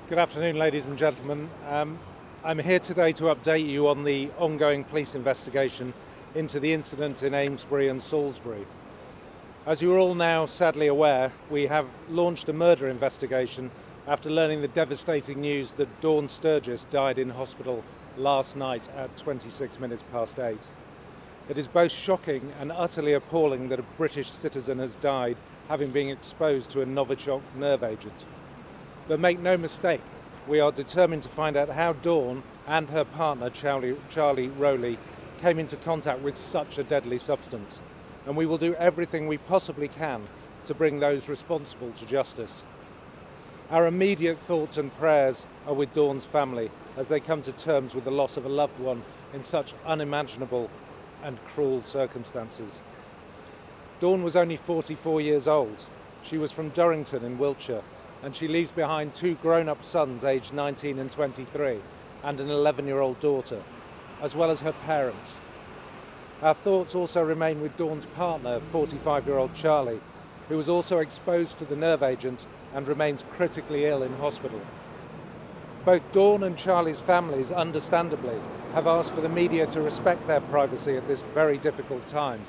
Good afternoon, ladies and gentlemen. I'm here today to update you on the ongoing police investigation into the incident in Amesbury and Salisbury. As you're all now sadly aware, we have launched a murder investigation after learning the devastating news that Dawn Sturgess died in hospital last night at 26 minutes past 8. It is both shocking and utterly appalling that a British citizen has died having been exposed to a Novichok nerve agent. But make no mistake, we are determined to find out how Dawn and her partner Charlie Rowley came into contact with such a deadly substance, and we will do everything we possibly can to bring those responsible to justice. Our immediate thoughts and prayers are with Dawn's family as they come to terms with the loss of a loved one in such unimaginable and cruel circumstances. Dawn was only 44 years old. She was from Durrington in Wiltshire, and she leaves behind two grown-up sons aged 19 and 23 and an 11-year-old daughter, as well as her parents. Our thoughts also remain with Dawn's partner, 45-year-old Charlie, who was also exposed to the nerve agent and remains critically ill in hospital. Both Dawn and Charlie's families, understandably, have asked for the media to respect their privacy at this very difficult time.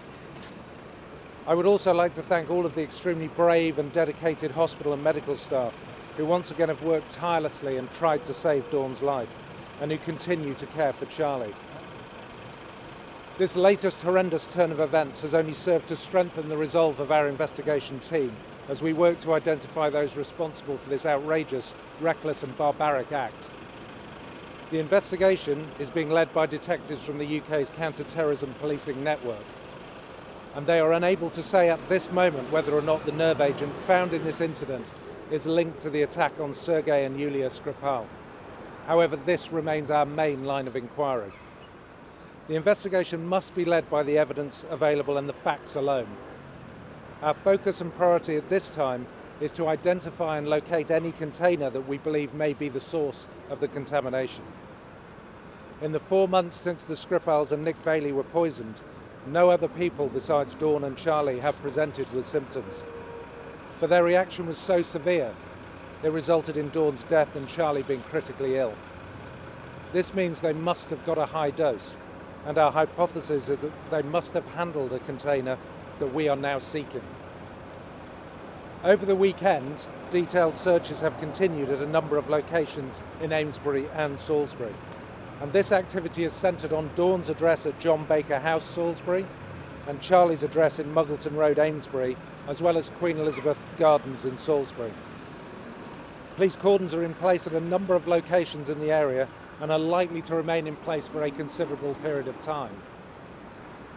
I would also like to thank all of the extremely brave and dedicated hospital and medical staff who once again have worked tirelessly and tried to save Dawn's life, and who continue to care for Charlie. This latest horrendous turn of events has only served to strengthen the resolve of our investigation team as we work to identify those responsible for this outrageous, reckless and barbaric act. The investigation is being led by detectives from the UK's counter-terrorism policing network, and they are unable to say at this moment whether or not the nerve agent found in this incident is linked to the attack on Sergei and Yulia Skripal. However, this remains our main line of inquiry. The investigation must be led by the evidence available and the facts alone. Our focus and priority at this time is to identify and locate any container that we believe may be the source of the contamination. In the 4 months since the Skripals and Nick Bailey were poisoned, no other people besides Dawn and Charlie have presented with symptoms. But their reaction was so severe, it resulted in Dawn's death and Charlie being critically ill. This means they must have got a high dose, and our hypothesis is that they must have handled a container that we are now seeking. Over the weekend, detailed searches have continued at a number of locations in Amesbury and Salisbury. And this activity is centred on Dawn's address at John Baker House, Salisbury, and Charlie's address in Muggleton Road, Amesbury, as well as Queen Elizabeth Gardens in Salisbury. Police cordons are in place at a number of locations in the area and are likely to remain in place for a considerable period of time.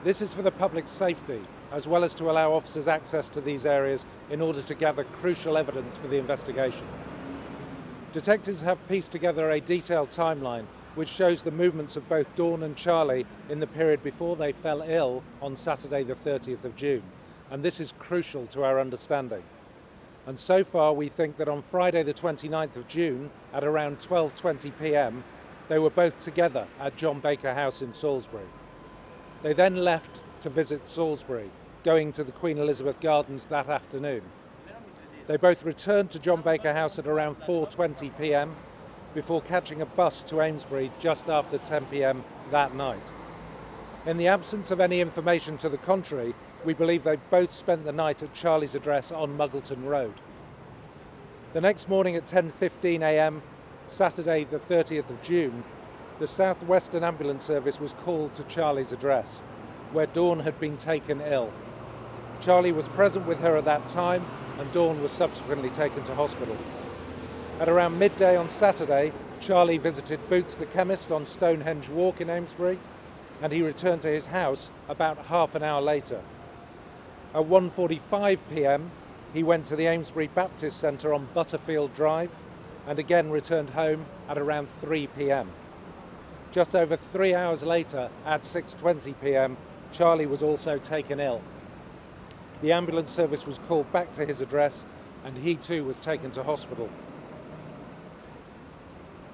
This is for the public's safety, as well as to allow officers access to these areas in order to gather crucial evidence for the investigation. Detectives have pieced together a detailed timeline which shows the movements of both Dawn and Charlie in the period before they fell ill on Saturday the 30th of June, and this is crucial to our understanding. And so far we think that on Friday the 29th of June at around 12:20 p.m. they were both together at John Baker House in Salisbury. They then left to visit Salisbury, going to the Queen Elizabeth Gardens that afternoon. They both returned to John Baker House at around 4:20 p.m. before catching a bus to Amesbury just after 10 p.m. that night. In the absence of any information to the contrary, we believe they both spent the night at Charlie's address on Muggleton Road. The next morning at 10:15 a.m, Saturday the 30th of June, the South Western Ambulance Service was called to Charlie's address, where Dawn had been taken ill. Charlie was present with her at that time, and Dawn was subsequently taken to hospital. At around midday on Saturday, Charlie visited Boots the chemist on Stonehenge Walk in Amesbury, and he returned to his house about half an hour later. At 1:45 p.m, he went to the Amesbury Baptist Centre on Butterfield Drive, and again returned home at around 3 p.m. Just over 3 hours later, at 6:20 p.m, Charlie was also taken ill. The ambulance service was called back to his address, and he too was taken to hospital.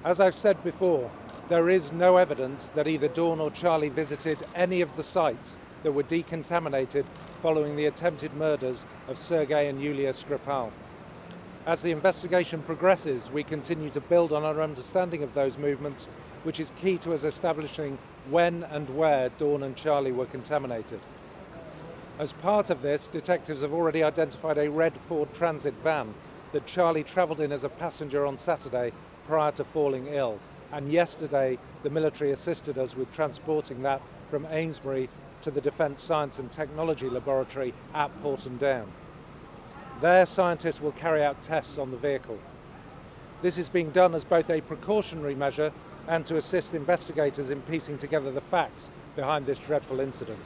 As I've said before, there is no evidence that either Dawn or Charlie visited any of the sites that were decontaminated following the attempted murders of Sergei and Yulia Skripal. As the investigation progresses, we continue to build on our understanding of those movements, which is key to us establishing when and where Dawn and Charlie were contaminated. As part of this, detectives have already identified a red Ford Transit van that Charlie travelled in as a passenger on Saturday prior to falling ill. And yesterday, the military assisted us with transporting that from Amesbury to the Defence Science and Technology Laboratory at Porton Down. There, scientists will carry out tests on the vehicle. This is being done as both a precautionary measure and to assist investigators in piecing together the facts behind this dreadful incident.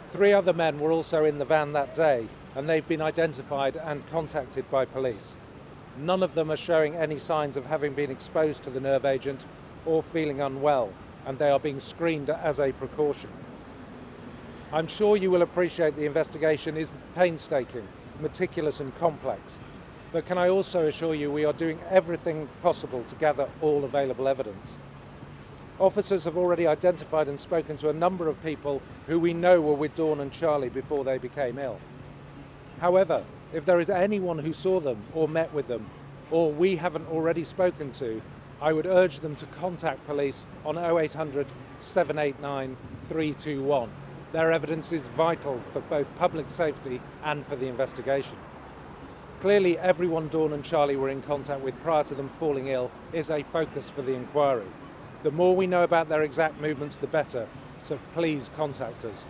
3 other men were also in the van that day, and they've been identified and contacted by police. None of them are showing any signs of having been exposed to the nerve agent or feeling unwell, and they are being screened as a precaution. I'm sure you will appreciate the investigation is painstaking, meticulous and complex, but can I also assure you we are doing everything possible to gather all available evidence. Officers have already identified and spoken to a number of people who we know were with Dawn and Charlie before they became ill. However, if there is anyone who saw them or met with them, or we haven't already spoken to, I would urge them to contact police on 0800 789 321. Their evidence is vital for both public safety and for the investigation. Clearly, everyone Dawn and Charlie were in contact with prior to them falling ill is a focus for the inquiry. The more we know about their exact movements, the better, so please contact us.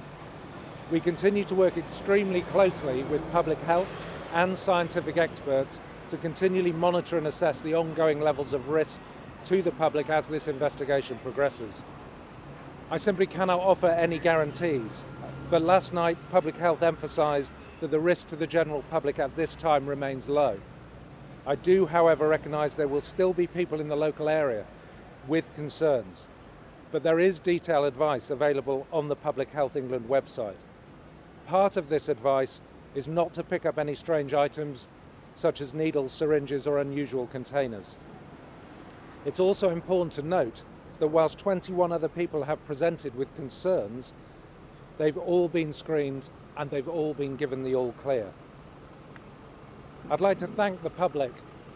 We continue to work extremely closely with public health and scientific experts to continually monitor and assess the ongoing levels of risk to the public as this investigation progresses. I simply cannot offer any guarantees, but last night public health emphasised that the risk to the general public at this time remains low. I do, however, recognise there will still be people in the local area with concerns, but there is detailed advice available on the Public Health England website. Part of this advice is not to pick up any strange items such as needles, syringes or unusual containers. It's also important to note that whilst 21 other people have presented with concerns, they've all been screened and they've all been given the all clear. I'd like to thank the public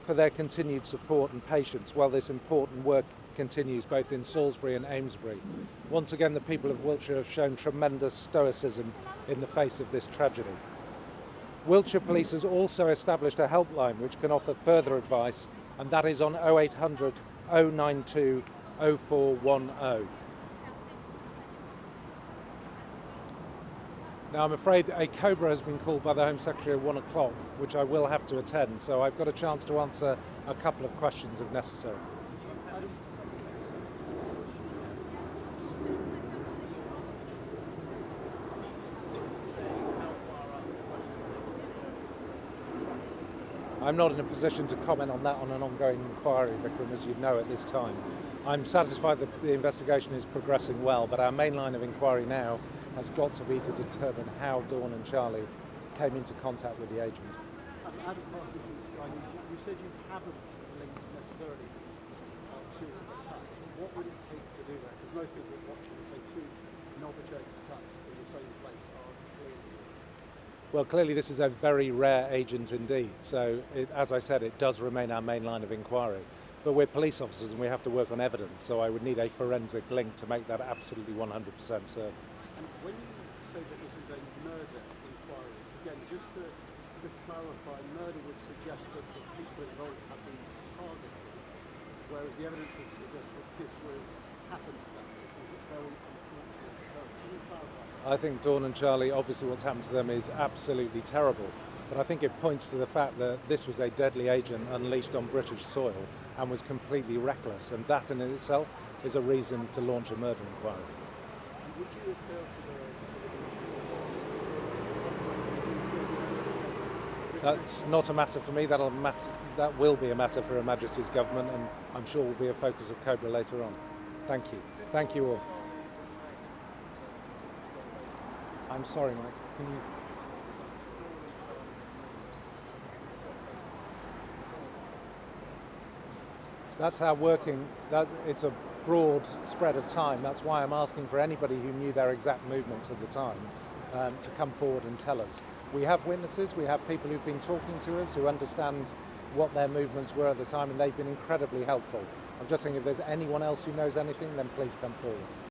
for their continued support and patience while this important work continues both in Salisbury and Amesbury. Once again, the people of Wiltshire have shown tremendous stoicism in the face of this tragedy. Wiltshire Police has also established a helpline which can offer further advice, and that is on 0800 092 0410. Now, I'm afraid a Cobra has been called by the Home Secretary at 1 o'clock, which I will have to attend, so I've got a chance to answer a couple of questions if necessary. I'm not in a position to comment on that on an ongoing inquiry, Vikram, as you know at this time. I'm satisfied that the investigation is progressing well, but our main line of inquiry now has got to be to determine how Dawn and Charlie came into contact with the agent. As a passes from Sky News, you said you haven't linked necessarily these two attacks. What would it take to do that? Because most people watching would say 2 Novichok attacks in the same place are clearly. Well, clearly this is a very rare agent indeed. So, as I said, it does remain our main line of inquiry. But we're police officers and we have to work on evidence, so I would need a forensic link to make that absolutely 100% certain. And when you say that this is a murder inquiry, again, just to clarify, murder would suggest that the people involved have been targeted, whereas the evidence would suggest that this was happenstance. It was a very unfortunate occurrence. Can you clarify? I think Dawn and Charlie, obviously what's happened to them is absolutely terrible, but I think it points to the fact that this was a deadly agent unleashed on British soil and was completely reckless, and that in itself is a reason to launch a murder inquiry. And would you appeal to the That's not a matter for me, that will be a matter for Her Majesty's Government, and I'm sure will be a focus of Cobra later on. Thank you. Thank you all. I'm sorry, Mike. Can you... That's our working, it's a broad spread of time. That's why I'm asking for anybody who knew their exact movements at the time to come forward and tell us. We have witnesses, we have people who've been talking to us who understand what their movements were at the time, and they've been incredibly helpful. I'm just saying, if there's anyone else who knows anything, then please come forward.